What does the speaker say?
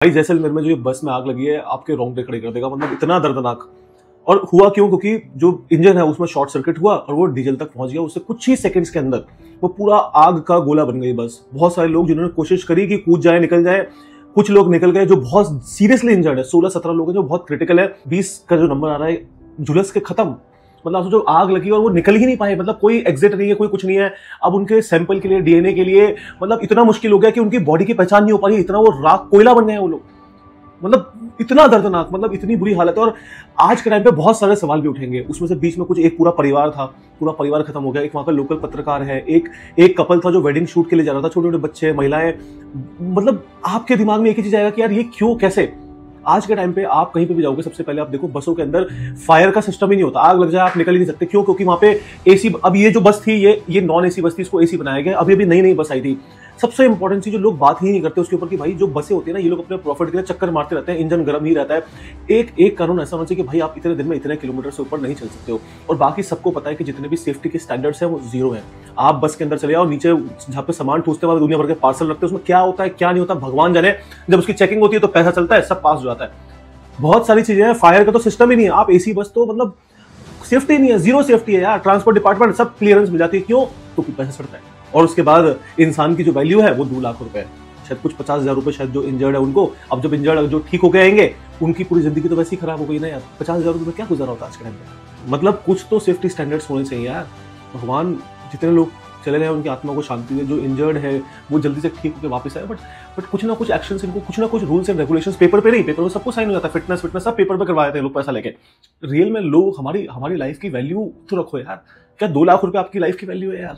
भाई जैसलमेर में जो ये बस में आग लगी है आपके रोंगटे खड़े कर देगा, मतलब इतना दर्दनाक। और हुआ क्यों? क्योंकि जो इंजन है उसमें शॉर्ट सर्किट हुआ और वो डीजल तक पहुंच गया। उससे कुछ ही सेकंड्स के अंदर वो पूरा आग का गोला बन गई बस। बहुत सारे लोग जिन्होंने कोशिश करी कि कूद जाए, निकल जाए, कुछ लोग निकल गए जो बहुत सीरियसली इंजर्ड है। 16-17 लोग हैं जो बहुत क्रिटिकल है। 20 का जो नंबर आ रहा है झुलस के खत्म। मतलब सोचो आग लगी और वो निकल ही नहीं पाए, मतलब कोई एग्जिट नहीं है, कोई कुछ नहीं है। अब उनके सैंपल के लिए, डीएनए के लिए मतलब इतना मुश्किल हो गया कि उनकी बॉडी की पहचान नहीं हो पा रही। इतना वो राख कोयला बन गए हैं वो लोग। मतलब इतना दर्दनाक, मतलब इतनी बुरी हालत है। और आज के टाइम पे बहुत सारे सवाल भी उठेंगे। उसमें से बीच में कुछ एक पूरा परिवार था, पूरा परिवार खत्म हो गया। एक वहां का लोकल पत्रकार है, एक कपल था जो वेडिंग शूट के लिए जा रहा था, छोटे छोटे बच्चे, महिलाएं। मतलब आपके दिमाग में एक ही चीज आएगा कि यार ये क्यों, कैसे? आज के टाइम पे आप कहीं पे भी जाओगे, सबसे पहले आप देखो बसों के अंदर फायर का सिस्टम ही नहीं होता। आग लग जाए आप निकल ही नहीं सकते। क्यों? क्योंकि वहां पे एसी। अब ये जो बस थी ये नॉन एसी बस थी, इसको एसी बनाया गया। अभी नई नई बस आई थी। सबसे इंपॉर्टेंट चीज जो लोग बात ही नहीं करते उसके ऊपर कि भाई जो बसें होती है ना, ये लोग अपने प्रॉफिट के लिए चक्कर मारते रहते हैं, इंजन गर्म ही रहता है। एक कानून ऐसा होना चाहिए कि भाई आप इतने दिन में इतने किलोमीटर से ऊपर नहीं चल सकते हो। और बाकी सबको पता है कि जितने भी सेफ्टी के स्टैंडर्ड्स हैं वो जीरो है। आप बस के अंदर चले जाओ, नीचे जहाँ पे सामान ठूसते हुए दुनिया भर के पार्सल रखते हैं, उसमें क्या होता है क्या नहीं होता भगवान जाने। जब उसकी चेकिंग होती है तो पैसा चलता है, सब पास हो जाता है। बहुत सारी चीजें हैं। फायर का तो सिस्टम ही नहीं है। आप एसी बस तो मतलब सेफ्टी नहीं है, जीरो सेफ्टी है यार। ट्रांसपोर्ट डिपार्टमेंट सब क्लियरेंस मिल जाती है। क्यों? क्योंकि पैसा सड़ता है। और उसके बाद इंसान की जो वैल्यू है वो 2 लाख रुपए है, शायद कुछ 50,000 रुपए शायद जो इंजर्ड है उनको। अब जब इंजर्ड जो ठीक होके आएंगे उनकी पूरी जिंदगी तो वैसे ही खराब हो गई ना यार। 50,000 रुपए क्या गुजारा होता है आज के टाइम में? मतलब कुछ तो सेफ्टी स्टैंडर्ड्स होने चाहिए यार। भगवान जितने लोग चले गए उनकी आत्मा को शांति दे, जो इंजर्ड है वो जल्दी से ठीक होकर वापस आए। बट कुछ ना कुछ एक्शंस इनको, कुछ ना कुछ रूल्स एंड रेगुलेशंस पेपर पे नहीं, पेपर पे सबको साइन हो जाता है। फिटनेस सब पेपर पे करवाए थे लोग पैसा लेके। रियल में लोग हमारी लाइफ की वैल्यू तो रखो यार। क्या 2 लाख रुपए आपकी लाइफ की वैल्यू है यार?